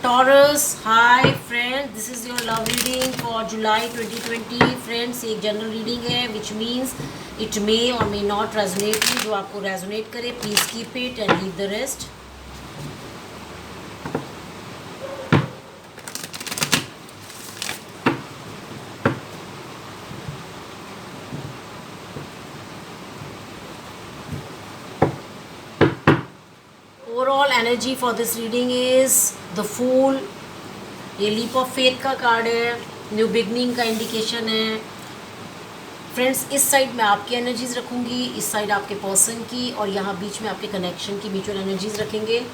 Taurus, hi friends, this is your love reading for July 2020. Friends, एक general reading है which means it may or may not resonate with you. जो आपको resonate करे please keep it and leave the rest. Overall energy for this reading is the Fool. ये leap of faith का card है, new beginning का indication है. Friends, इस side में आपकी एनर्जीज रखूँगी, इस साइड आपके पर्सन की, और यहाँ बीच में आपके कनेक्शन की म्यूचुअल एनर्जीज रखेंगे.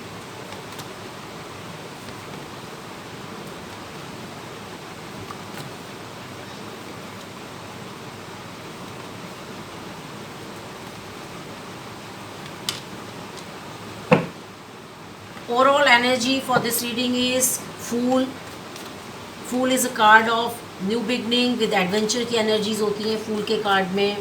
Overall energy for this reading is Fool. Fool is a card of new beginning with adventure की energies होती हैं Fool के कार्ड में.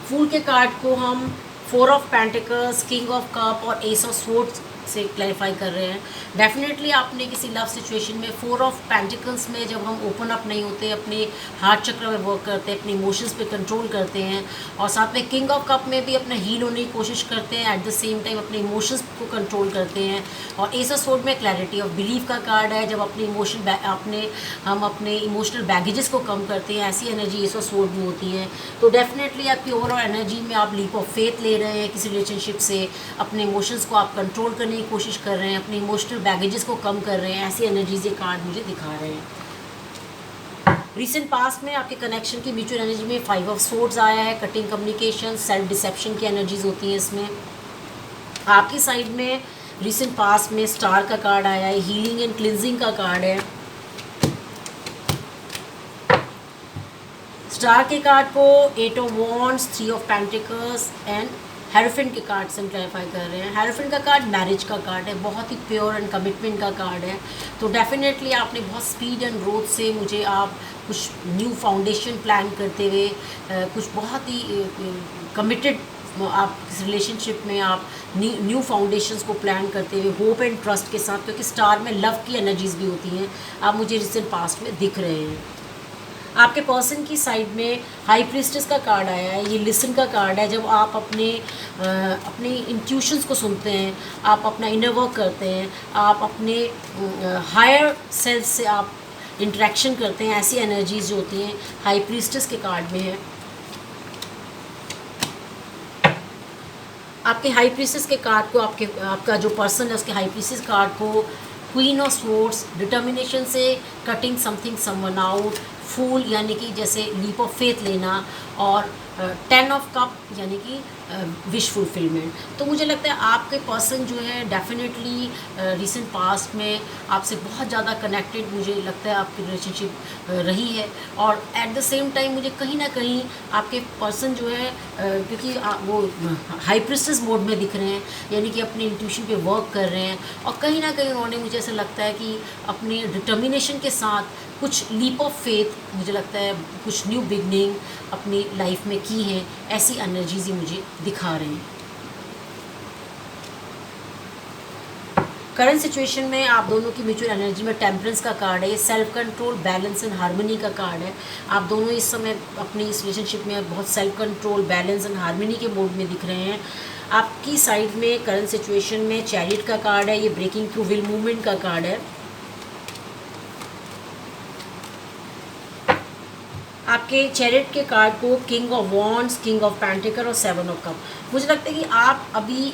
Fool के कार्ड को हम 4 of pentacles, king of cup और एस ऑफ स्वॉर्ड्स से क्लैरिफाई कर रहे हैं. डेफिनेटली आपने किसी लव सिचुएशन में 4 ऑफ पेंटिकल्स में जब हम ओपन अप नहीं होते, अपने हार्ट चक्र में वर्क करते हैं, अपने इमोशंस पे कंट्रोल करते हैं, और साथ में किंग ऑफ कप में भी अपना हील होने की कोशिश करते हैं, एट द सेम टाइम अपने इमोशंस को कंट्रोल करते हैं. और एस ऑफ स्वॉर्ड में क्लैरिटी ऑफ बिलीफ का कार्ड है. जब अपने हम अपने इमोशनल बैगेजेस को कम करते हैं, ऐसी एनर्जी एस ऑफ स्वॉर्ड में होती है. तो डेफिनेटली आपकी ओवरऑल एनर्जी में आप लीप ऑफ फेथ ले रहे हैं किसी रिलेशनशिप से, अपने इमोशंस को आप कंट्रोल करने की कोशिश कर रहे हैं, अपने इमोशनल बैगेजेस को कम कर रहे हैं. ऐसी एनर्जीज ये कार्ड मुझे दिखा रहे हैं. रिसेंट पास्ट में आपके कनेक्शन की म्यूचुअल एनर्जी में 5 ऑफ स्वॉर्ड्स आया है. कटिंग कम्युनिकेशन, सेल्फ डिसेप्शन की एनर्जीज होती हैं इसमें. आपकी साइड में रिसेंट पास्ट में स्टार का कार्ड आया है, हीलिंग एंड क्लिनजिंग का कार्ड है. स्टार के कार्ड को 8 of wands, 3 of pentacles and hierophant के कार्ड से हम क्लैरिफाई कर रहे हैं. हेरोफिन का कार्ड मैरिज का कार्ड है, बहुत ही प्योर एंड कमिटमेंट का कार्ड है. तो डेफिनेटली आपने बहुत स्पीड एंड ग्रोथ से मुझे आप कुछ न्यू फाउंडेशन प्लान करते हुए, कुछ बहुत ही कमिटेड आप इस रिलेशनशिप में आप न्यू फाउंडेशंस को प्लान करते हुए होप एंड ट्रस्ट के साथ, क्योंकि स्टार में लव की एनर्जीज भी होती हैं, आप मुझे रिसेंट पास्ट में दिख रहे हैं. आपके पर्सन की साइड में हाई प्रीस्टेस का कार्ड आया है. ये लिसन का कार्ड है. जब आप अपने इंट्यूशंस को सुनते हैं, आप अपना इनर वर्क करते हैं, आप अपने हायर सेल्फ से आप इंटरेक्शन करते हैं, ऐसी एनर्जीज जो होती हैं हाई प्रीस्टेस के कार्ड में है. आपके हाई प्रीस्टेस के कार्ड को आपका जो पर्सन है उसके हाई प्रीस्टेस कार्ड को क्वीन ऑफ स्वॉर्ड्स, डिटर्मिनेशन से कटिंग समथिंग समवन आउट, फूल यानी कि जैसे लीप ऑफ फेथ लेना, और 10 ऑफ कप यानी कि विश फुलफिलमेंट. तो मुझे लगता है आपके पर्सन जो है डेफिनेटली रिसेंट पास्ट में आपसे बहुत ज़्यादा कनेक्टेड मुझे लगता है आपकी रिलेशनशिप रही है. और एट द सेम टाइम मुझे कहीं ना कहीं आपके पर्सन जो है क्योंकि वो हाई प्रीस्टेस मोड में दिख रहे हैं, यानी कि अपने इंट्यूशन पे वर्क कर रहे हैं, और कहीं ना कहीं उन्होंने मुझे ऐसा लगता है कि अपने डिटर्मिनेशन के साथ कुछ लीप ऑफ फेथ मुझे लगता है कुछ न्यू बिगनिंग अपनी लाइफ में की हैं. ऐसी एनर्जीज ही मुझे दिखा रहे हैं. करंट सिचुएशन में आप दोनों की म्यूचुअल एनर्जी में टेम्परेंस का कार्ड है. ये self control, balance and harmony का कार्ड है. आप दोनों इस समय अपनी इस रिलेशनशिप में बहुत self control, balance and harmony के मोड में दिख रहे हैं. आपकी साइड में करंट सिचुएशन में चैरियट का कार्ड है. ये ब्रेकिंग थ्रू विल मूवमेंट का कार्ड है. आपके चैरियट के कार्ड को king of wands, king of pentacle और 7 ऑफ कप. मुझे लगता है कि आप अभी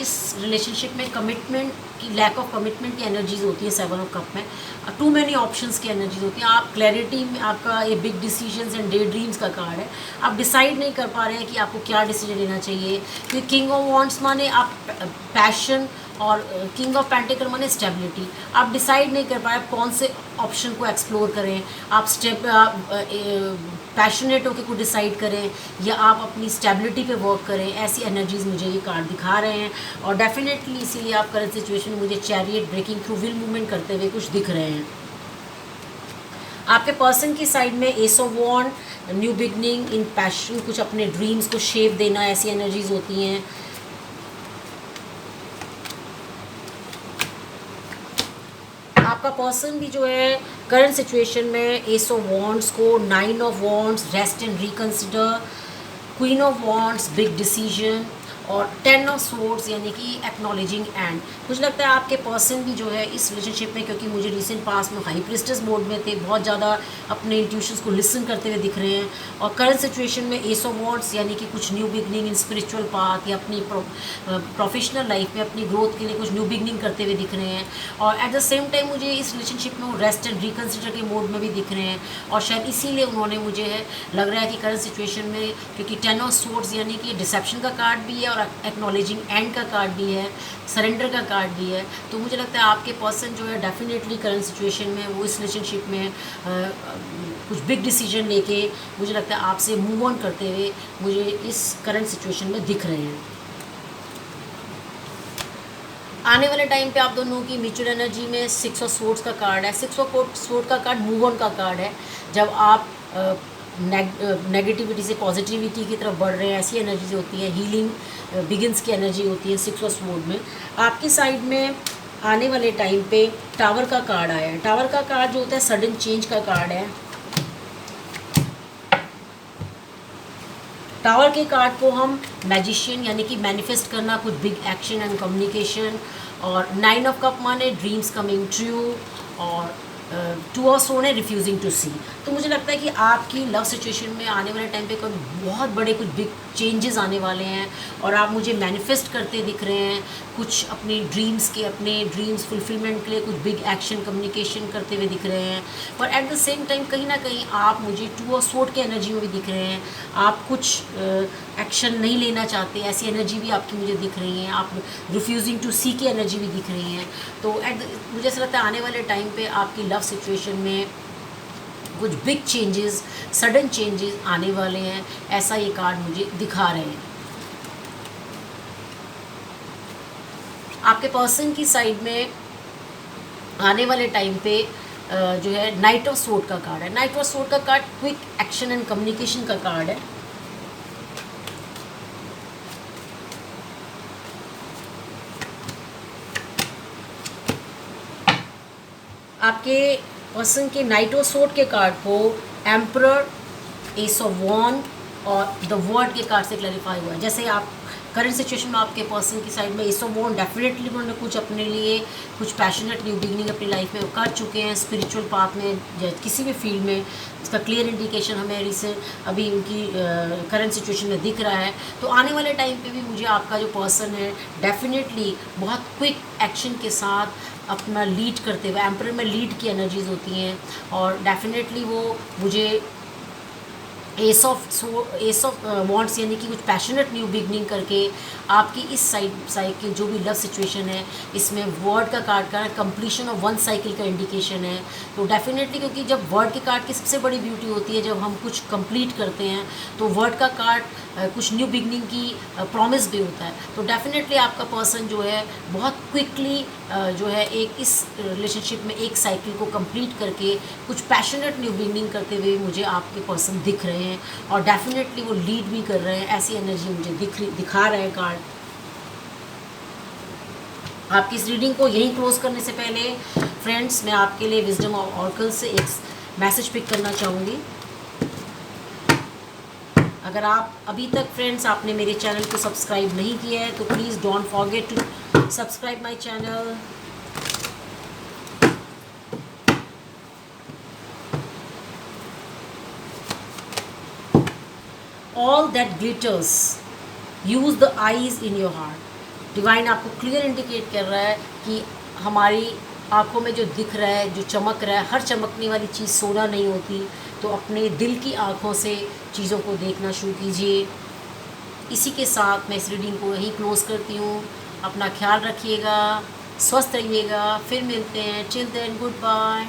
इस रिलेशनशिप में कमिटमेंट की, लैक ऑफ कमिटमेंट की एनर्जीज होती है 7 ऑफ कप में. टू मैनी ऑप्शंस की एनर्जीज होती हैं. आप क्लैरिटी में, आपका ये big decisions and day dreams का कार्ड है. आप डिसाइड नहीं कर पा रहे हैं कि आपको क्या डिसीजन लेना चाहिए, क्योंकि किंग ऑफ वॉन्ड्स माने आप पैशन, और किंग ऑफ पेंटिकल माने स्टेबिलिटी. आप डिसाइड नहीं कर पाए कौन से ऑप्शन को एक्सप्लोर करें. आप पैशनेट होकर कुछ डिसाइड करें, या आप अपनी स्टेबिलिटी पे वर्क करें. ऐसी एनर्जीज मुझे ये कार्ड दिखा रहे हैं. और डेफिनेटली इसीलिए आप करंट सिचुएशन में मुझे chariot, breaking through will movement करते हुए कुछ दिख रहे हैं. आपके पर्सन की साइड में ace of wand, new beginning in passion, कुछ अपने ड्रीम्स को शेप देना, ऐसी एनर्जीज होती हैं. आपका पर्सन भी जो है करंट सिचुएशन में एस ऑफ वॉन्ड्स को, 9 of wands, rest and reconsider, queen of wands, big decision, और 10 ऑफ सोर्ड्स यानी कि एक्नॉलेजिंग एंड। मुझे लगता है आपके पर्सन भी जो है इस रिलेशनशिप में, क्योंकि मुझे रिसेंट पास में हाई प्रिस्टेस मोड में थे, बहुत ज़्यादा अपने इंट्यूशंस को लिसन करते हुए दिख रहे हैं। और करंट सिचुएशन में एस ऑफ वॉन्ड्स यानी कि कुछ new beginning in spiritual path या अपनी प्रोफेशनल लाइफ में अपनी ग्रोथ के लिए कुछ न्यू बिगनिंग करते हुए दिख रहे हैं। और एट द सेम टाइम मुझे इस रिलेशनशिप में वो रेस्ट एंड रिकन्सिडर के मोड में भी दिख रहे हैं। और शायद इसीलिए उन्होंने, मुझे है लग रहा है कि करंट सिचुएशन में, क्योंकि 10 ऑफ सोर्ड्स यानी कि डिसेप्शन का कार्ड भी है और एक्नॉलेजिंग एंड का कार्ड भी है, सरेंडर का कार्ड भी है। तो मुझे लगता है आपके पर्सन जो है डेफिनेटली करंट सिचुएशन में वो इस रिलेशनशिप में कुछ बिग डिसीजन लेके, मुझे लगता है आपसे मूव ऑन करते हुए मुझे इस करंट सिचुएशन में दिख रहे हैं। आने वाले टाइम पे आप दोनों की म्यूचुअल एनर्जी में 6 ऑफ सोर्ड्स का कार्ड है। 6 ऑफ सोर्ड का कार्ड मूव ऑन का कार्ड है। जब आप नेगेटिविटी से पॉजिटिविटी की तरफ बढ़ रहे हैं, ऐसी एनर्जीज होती है, हीलिंग बिगिंस की एनर्जी होती है 6 ऑफ सोर्ड में। आपकी साइड में आने वाले टाइम पे टावर का कार्ड आया है। टावर का कार्ड जो होता है सडन चेंज का कार्ड है। टावर के कार्ड को हम मैजिशियन यानी कि मैनिफेस्ट करना, कुछ बिग एक्शन एंड कम्युनिकेशन, और 9 ऑफ कप माने ड्रीम्स कमिंग ट्रू, और 2 ऑफ सोन है रिफ्यूजिंग टू सी। तो मुझे लगता है कि आपकी लव सिचुएशन में आने वाले टाइम पे कोई बहुत बड़े कुछ बिग चेंजेस आने वाले हैं, और आप मुझे मैनिफेस्ट करते दिख रहे हैं कुछ अपनी ड्रीम्स के, अपने ड्रीम्स फुलफिलमेंट के लिए कुछ बिग एक्शन कम्युनिकेशन करते हुए दिख रहे हैं। और एट द सेम टाइम कहीं ना कहीं आप मुझे 2 ऑफ सोर्ड के एनर्जी में भी दिख रहे हैं। आप कुछ एक्शन नहीं लेना चाहते, ऐसी एनर्जी भी आपकी मुझे दिख रही है। आप रिफ्यूजिंग टू सी की एनर्जी भी दिख रही है। तो मुझे ऐसा लगता है आने वाले टाइम पे आपकी लव सिचुएशन में कुछ बिग चेंजेस, सडन चेंजेस आने वाले हैं, ऐसा ये कार्ड मुझे दिखा रहे हैं। आपके पर्सन की साइड में आने वाले टाइम पे जो है नाइट ऑफ सोर्ड का कार्ड है। नाइट ऑफ सोर्ड का card quick action and communication का कार्ड है। आपके पर्सन के नाइट ऑफ सोर्ड के कार्ड को एम्परर, एस ऑफ वॉन्ड और द वर्ड के कार्ड से क्लैरिफाई हुआ है। जैसे आप करंट सिचुएशन में आपके पर्सन की साइड में एस ऑफ वॉन्ड, डेफिनेटली उन्होंने कुछ अपने लिए कुछ पैशनेट न्यू बिगनिंग अपनी लाइफ में कर चुके हैं, स्पिरिचुअल पाथ में या किसी भी फील्ड में। इसका क्लियर इंडिकेशन हमें रिसेंट अभी उनकी करंट सिचुएशन में दिख रहा है। तो आने वाले टाइम पे भी मुझे आपका जो पर्सन है डेफिनेटली बहुत क्विक एक्शन के साथ अपना लीड करते हुए, एम्परर में लीड की एनर्जीज होती हैं, और डेफिनेटली वो मुझे एस ऑफ वॉन्ड्स यानी कि कुछ पैशनेट न्यू बिगनिंग करके आपकी इस साइड की जो भी लव सिचुएशन है, इसमें वर्ड का कार्ड का कंप्लीशन ऑफ 1 साइकिल का इंडिकेशन है। तो डेफिनेटली, क्योंकि जब वर्ड के कार्ड की सबसे बड़ी ब्यूटी होती है जब हम कुछ कंप्लीट करते हैं, तो वर्ड का कार्ड कुछ न्यू बिगनिंग की प्रॉमिस भी होता है। तो डेफिनेटली आपका पर्सन जो है बहुत क्विकली जो है एक इस रिलेशनशिप में एक साइकिल को कंप्लीट करके कुछ पैशनेट न्यू बिगनिंग करते हुए मुझे आपके पर्सन दिख रहे हैं, और डेफिनेटली वो लीड भी कर रहे हैं। ऐसी एनर्जी मुझे दिखा रहे हैं कार्ड। आपकी इस रीडिंग को यहीं क्लोज करने से पहले फ्रेंड्स, मैं आपके लिए विजडम ऑफ ऑरेकल से एक मैसेज पिक करना चाहूँगी। अगर आप अभी तक फ्रेंड्स आपने मेरे चैनल को सब्सक्राइब नहीं किया है तो please don't forget to subscribe my channel. All that glitters use the eyes in your heart. Divine आपको क्लियर इंडिकेट कर रहा है कि हमारी आँखों में जो दिख रहा है, जो चमक रहा है, हर चमकने वाली चीज़ सोना नहीं होती। तो अपने दिल की आँखों से चीज़ों को देखना शुरू कीजिए। इसी के साथ मैं इस रीडिंग को यहीं क्लोज़ करती हूँ। अपना ख्याल रखिएगा, स्वस्थ रहिएगा, फिर मिलते हैं। Till then, good bye.